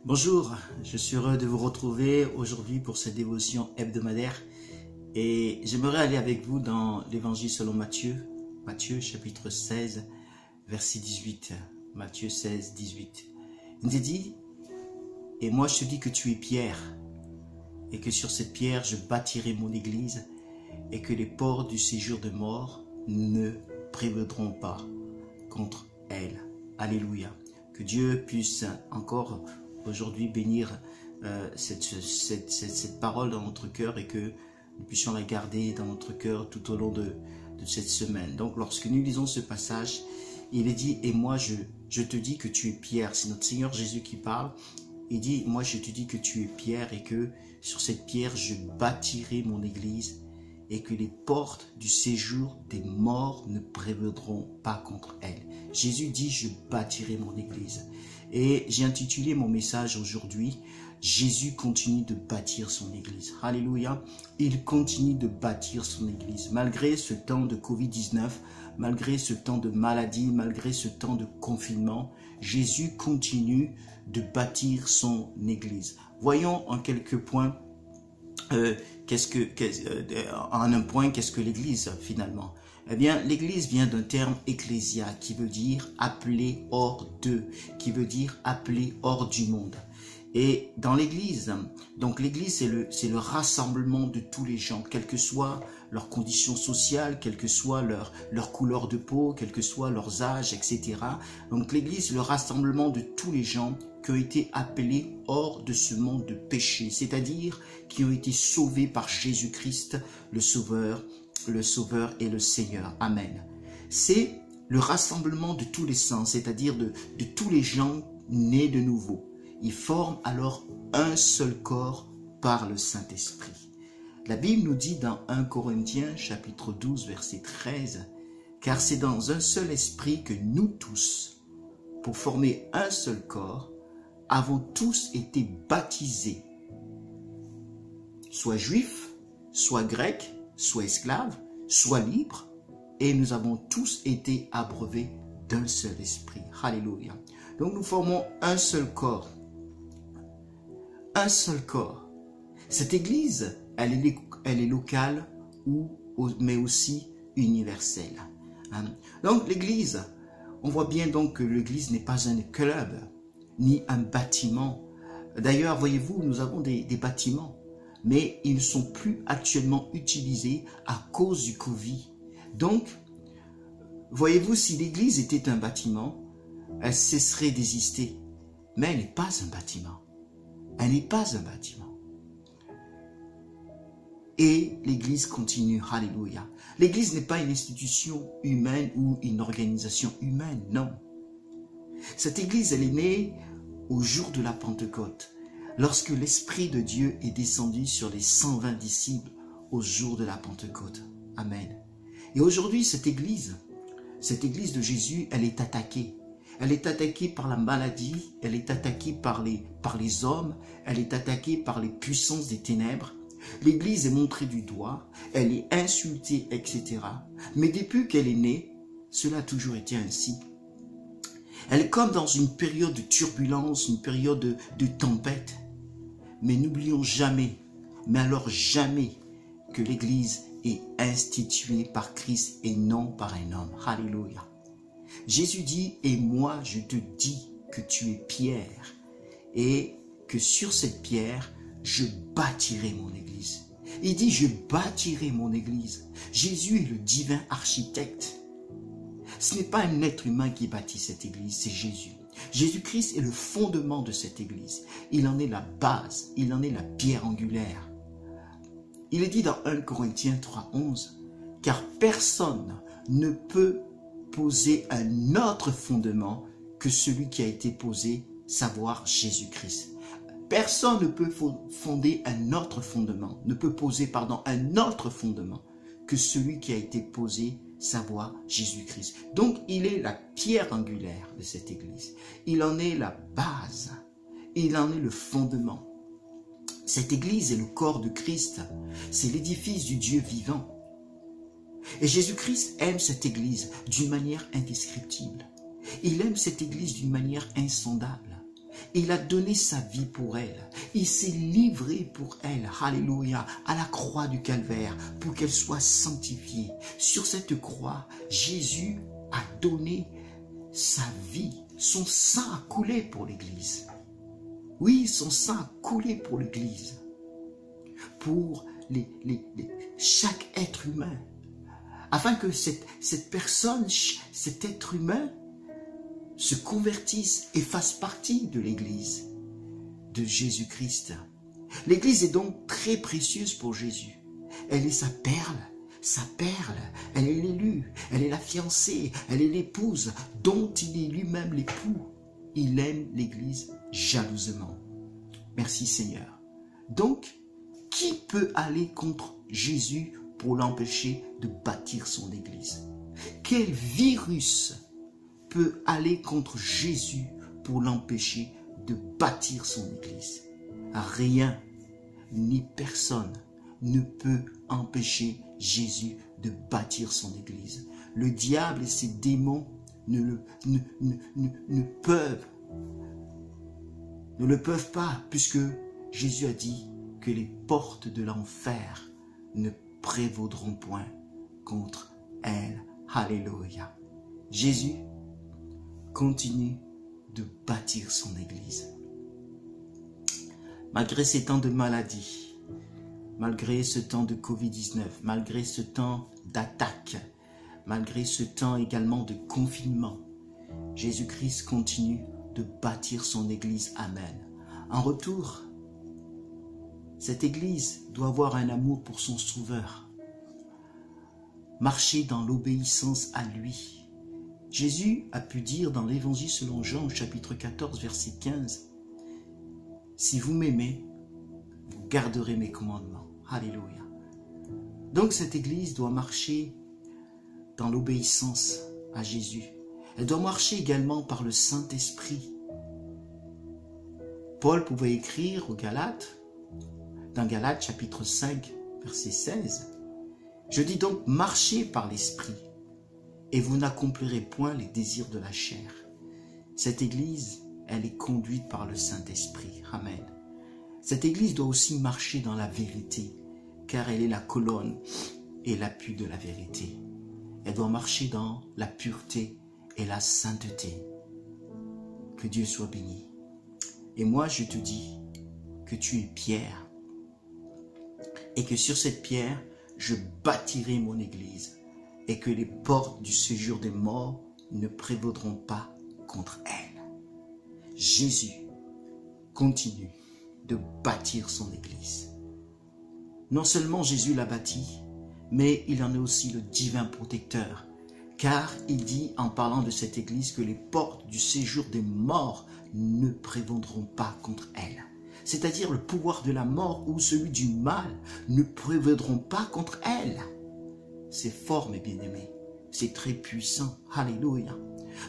Bonjour, je suis heureux de vous retrouver aujourd'hui pour cette dévotion hebdomadaire et j'aimerais aller avec vous dans l'évangile selon Matthieu, chapitre 16, verset 18. Matthieu 16, 18. Il nous dit, et moi je te dis que tu es Pierre et que sur cette pierre je bâtirai mon église et que les portes du séjour de mort ne prévaudront pas contre elle. Alléluia. Que Dieu puisse encore aujourd'hui bénir cette parole dans notre cœur et que nous puissions la garder dans notre cœur tout au long de cette semaine. Donc lorsque nous lisons ce passage, il est dit, et moi je te dis que tu es Pierre. C'est notre Seigneur Jésus qui parle. Il dit, moi je te dis que tu es Pierre et que sur cette pierre je bâtirai mon église et que les portes du séjour des morts ne prévaudront pas contre elle. Jésus dit, je bâtirai mon église. Et j'ai intitulé mon message aujourd'hui, Jésus continue de bâtir son église. Alléluia. Il continue de bâtir son église. Malgré ce temps de Covid-19, malgré ce temps de maladie, malgré ce temps de confinement, Jésus continue de bâtir son église. Voyons en quelques points, qu'est-ce que l'église finalement? Eh bien, l'église vient d'un terme ecclésia qui veut dire appelé hors d'eux, qui veut dire appelé hors du monde. Et dans l'église, donc l'église c'est le rassemblement de tous les gens, quelles que soient leurs conditions sociales, quelle que soit leur couleur de peau, quel que soit leurs âges, etc. Donc l'église c'est le rassemblement de tous les gens qui ont été appelés hors de ce monde de péché, c'est-à-dire qui ont été sauvés par Jésus-Christ, le Sauveur et le Seigneur. Amen. C'est le rassemblement de tous les saints, c'est-à-dire de tous les gens nés de nouveau. Ils forment alors un seul corps par le Saint-Esprit. La Bible nous dit dans 1 Corinthiens chapitre 12 verset 13, car c'est dans un seul esprit que nous tous, pour former un seul corps, avons tous été baptisés, soit juifs, soit grecs, soit esclaves, soit libres, et nous avons tous été abreuvés d'un seul esprit. Alléluia. Donc nous formons un seul corps. Un seul corps. Cette église, elle est locale, mais aussi universelle. Donc l'église, on voit bien donc que l'église n'est pas un club, ni un bâtiment. D'ailleurs, voyez-vous, nous avons des bâtiments, mais ils ne sont plus actuellement utilisés à cause du Covid. Donc, voyez-vous, si l'église était un bâtiment, elle cesserait d'exister. Mais elle n'est pas un bâtiment. Elle n'est pas un bâtiment. Et l'église continue, alléluia. L'église n'est pas une institution humaine ou une organisation humaine, non. Cette église, elle est née au jour de la Pentecôte, lorsque l'Esprit de Dieu est descendu sur les 120 disciples au jour de la Pentecôte. Amen. Et aujourd'hui, cette église de Jésus, elle est attaquée. Elle est attaquée par la maladie, elle est attaquée par les hommes, elle est attaquée par les puissances des ténèbres. L'église est montrée du doigt, elle est insultée, etc. Mais depuis qu'elle est née, cela a toujours été ainsi. Elle est comme dans une période de turbulence, une période de tempête. Mais n'oublions jamais, mais alors jamais, que l'église est instituée par Christ et non par un homme. Alléluia. Jésus dit, et moi je te dis que tu es Pierre, et que sur cette pierre, je bâtirai mon église. Il dit, je bâtirai mon église. Jésus est le divin architecte. Ce n'est pas un être humain qui bâtit cette église, c'est Jésus. Jésus-Christ est le fondement de cette église. Il en est la base, il en est la pierre angulaire. Il est dit dans 1 Corinthiens 3:11, car personne ne peut poser un autre fondement que celui qui a été posé, savoir Jésus-Christ. Personne ne peut fonder un autre fondement, un autre fondement que celui qui a été posé, savoir Jésus-Christ. Donc, il est la pierre angulaire de cette église. Il en est la base. Il en est le fondement. Cette église est le corps de Christ. C'est l'édifice du Dieu vivant. Et Jésus-Christ aime cette église d'une manière indescriptible. Il aime cette église d'une manière insondable. Il a donné sa vie pour elle. Il s'est livré pour elle, alléluia, à la croix du calvaire, pour qu'elle soit sanctifiée. Sur cette croix, Jésus a donné sa vie. Son sang a coulé pour l'Église. Oui, son sang a coulé pour l'Église. Pour chaque être humain. Afin que cette personne, cet être humain, se convertissent et fassent partie de l'Église de Jésus-Christ. L'Église est donc très précieuse pour Jésus. Elle est sa perle, elle est l'élue, elle est la fiancée, elle est l'épouse dont il est lui-même l'époux. Il aime l'Église jalousement. Merci Seigneur. Donc, qui peut aller contre Jésus pour l'empêcher de bâtir son Église? Quel virus peut aller contre Jésus pour l'empêcher de bâtir son Église? Rien ni personne ne peut empêcher Jésus de bâtir son Église. Le diable et ses démons ne le peuvent pas, puisque Jésus a dit que les portes de l'enfer ne prévaudront point contre elle. Alléluia. Jésus continue de bâtir son Église. Malgré ces temps de maladie, malgré ce temps de Covid-19, malgré ce temps d'attaque, malgré ce temps également de confinement, Jésus-Christ continue de bâtir son Église. Amen. En retour, cette Église doit avoir un amour pour son Sauveur, marcher dans l'obéissance à lui. Jésus a pu dire dans l'Évangile selon Jean, chapitre 14, verset 15, « Si vous m'aimez, vous garderez mes commandements. » Alléluia. Donc cette Église doit marcher dans l'obéissance à Jésus. Elle doit marcher également par le Saint-Esprit. Paul pouvait écrire aux Galates, dans Galates chapitre 5, verset 16, « Je dis donc, marchez par l'Esprit, et vous n'accomplirez point les désirs de la chair. » Cette Église, elle est conduite par le Saint-Esprit. Amen. Cette Église doit aussi marcher dans la vérité, car elle est la colonne et l'appui de la vérité. Elle doit marcher dans la pureté et la sainteté. Que Dieu soit béni. Et moi, je te dis que tu es pierre, et que sur cette pierre, je bâtirai mon Église, et que les portes du séjour des morts ne prévaudront pas contre elle. Jésus continue de bâtir son Église. Non seulement Jésus l'a bâti, mais il en est aussi le divin protecteur, car il dit en parlant de cette Église que les portes du séjour des morts ne prévaudront pas contre elle. C'est-à-dire le pouvoir de la mort ou celui du mal ne prévaudront pas contre elle. C'est fort, mes bien-aimés. C'est très puissant. Alléluia.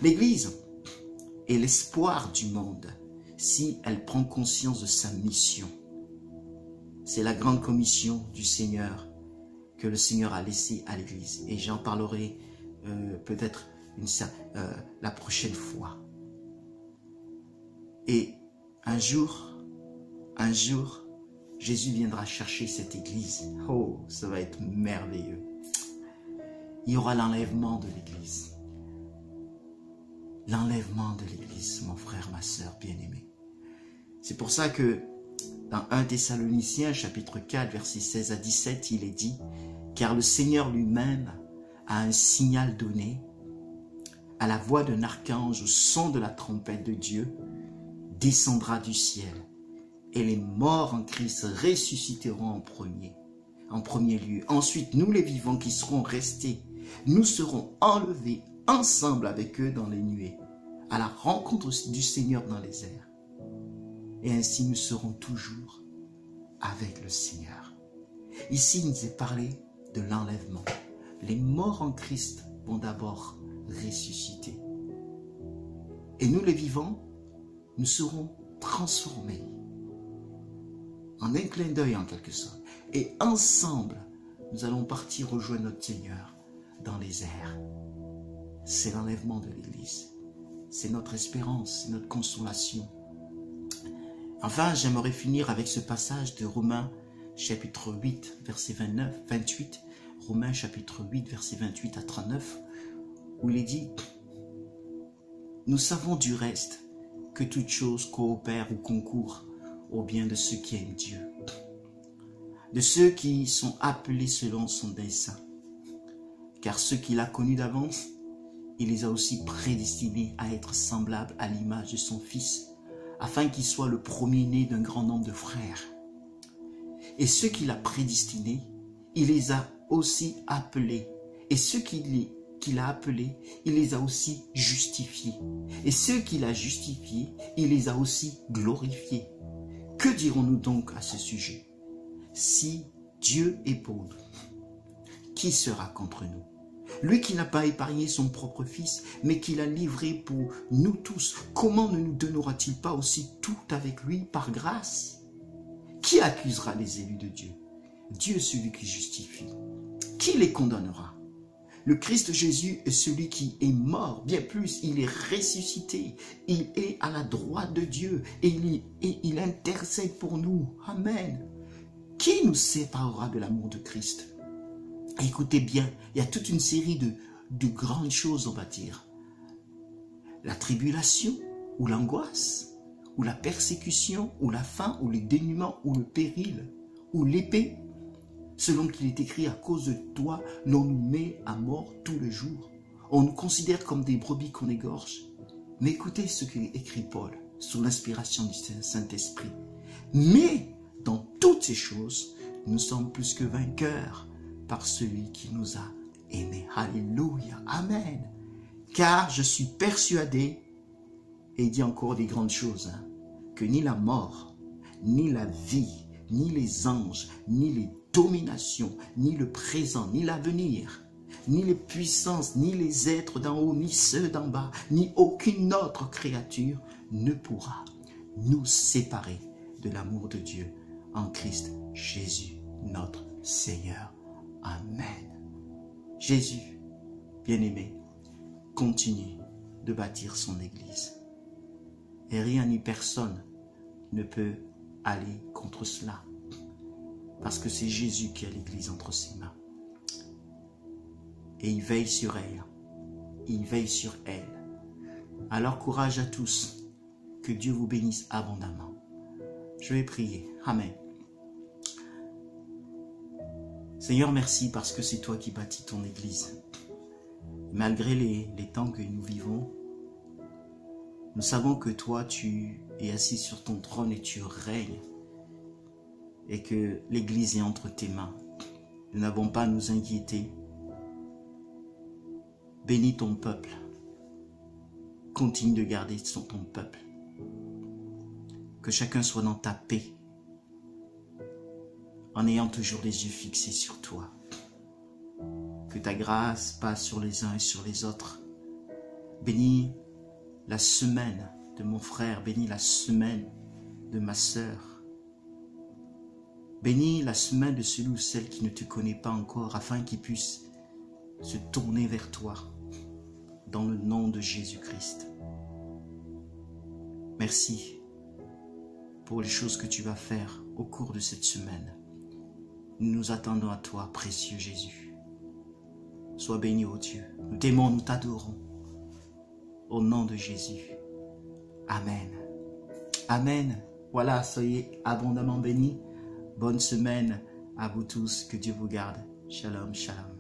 L'Église est l'espoir du monde si elle prend conscience de sa mission. C'est la grande commission du Seigneur que le Seigneur a laissée à l'Église. Et j'en parlerai peut-être la prochaine fois. Et un jour, Jésus viendra chercher cette Église. Oh, ça va être merveilleux. Il y aura l'enlèvement de l'Église. L'enlèvement de l'Église, mon frère, ma sœur bien-aimée. C'est pour ça que dans 1 Thessaloniciens, chapitre 4, versets 16 à 17, il est dit « Car le Seigneur lui-même a un signal donné, à la voix d'un archange, au son de la trompette de Dieu, descendra du ciel, et les morts en Christ ressusciteront en premier lieu. Ensuite, nous les vivants qui serons restés, nous serons enlevés ensemble avec eux dans les nuées, à la rencontre du Seigneur dans les airs. Et ainsi nous serons toujours avec le Seigneur. » Ici, il nous est parlé de l'enlèvement. Les morts en Christ vont d'abord ressusciter. Et nous les vivants, nous serons transformés en un clin d'œil en quelque sorte. Et ensemble, nous allons partir rejoindre notre Seigneur dans les airs. C'est l'enlèvement de l'Église. C'est notre espérance, c'est notre consolation. Enfin, j'aimerais finir avec ce passage de Romains chapitre 8, verset 28. Romains chapitre 8, verset 28 à 39, où il est dit « Nous savons du reste que toute chose coopère ou concourt au bien de ceux qui aiment Dieu, de ceux qui sont appelés selon son dessein. Car ceux qu'il a connus d'avance, il les a aussi prédestinés à être semblables à l'image de son Fils, afin qu'il soit le premier-né d'un grand nombre de frères. Et ceux qu'il a prédestinés, il les a aussi appelés. Et ceux qu'il a appelés, il les a aussi justifiés. Et ceux qu'il a justifiés, il les a aussi glorifiés. Que dirons-nous donc à ce sujet? Si Dieu est pour nous, qui sera contre nous? Lui qui n'a pas épargné son propre Fils, mais qui l'a livré pour nous tous, comment ne nous donnera-t-il pas aussi tout avec lui par grâce? Qui accusera les élus de Dieu? Dieu est celui qui justifie. Qui les condamnera? Le Christ Jésus est celui qui est mort, bien plus, il est ressuscité, il est à la droite de Dieu et il intercède pour nous. Amen. Qui nous séparera de l'amour de Christ? Écoutez bien, il y a toute une série de grandes choses, on va dire. La tribulation, ou l'angoisse, ou la persécution, ou la faim, ou le dénuement, ou le péril, ou l'épée. Selon qu'il est écrit, à cause de toi, l'on nous met à mort tous les jours. On nous considère comme des brebis qu'on égorge. Mais écoutez ce qu'écrit Paul, sous l'inspiration du Saint-Esprit. Mais, dans toutes ces choses, nous sommes plus que vainqueurs par celui qui nous a aimés. Alléluia, amen. Car je suis persuadé, et il dit encore des grandes choses, que ni la mort, ni la vie, ni les anges, ni les dominations, ni le présent, ni l'avenir, ni les puissances, ni les êtres d'en haut, ni ceux d'en bas, ni aucune autre créature ne pourra nous séparer de l'amour de Dieu en Christ Jésus, notre Seigneur. Amen. Jésus, bien-aimé, continue de bâtir son Église. Et rien ni personne ne peut aller contre cela. Parce que c'est Jésus qui a l'Église entre ses mains. Et il veille sur elle. Il veille sur elle. Alors courage à tous. Que Dieu vous bénisse abondamment. Je vais prier. Amen. Seigneur, merci parce que c'est toi qui bâtis ton Église. Malgré les temps que nous vivons, nous savons que toi, tu es assis sur ton trône et tu règnes. Et que l'Église est entre tes mains. Nous n'avons pas à nous inquiéter. Bénis ton peuple. Continue de garder ton peuple. Que chacun soit dans ta paix. En ayant toujours les yeux fixés sur toi. Que ta grâce passe sur les uns et sur les autres. Bénis la semaine de mon frère. Bénis la semaine de ma sœur. Bénis la semaine de celui ou celle qui ne te connaît pas encore, afin qu'il puisse se tourner vers toi, dans le nom de Jésus-Christ. Merci pour les choses que tu vas faire au cours de cette semaine. Nous nous attendons à toi, précieux Jésus. Sois béni, ô Dieu. Nous t'aimons, nous t'adorons. Au nom de Jésus. Amen. Amen. Voilà, soyez abondamment bénis. Bonne semaine à vous tous. Que Dieu vous garde. Shalom, shalom.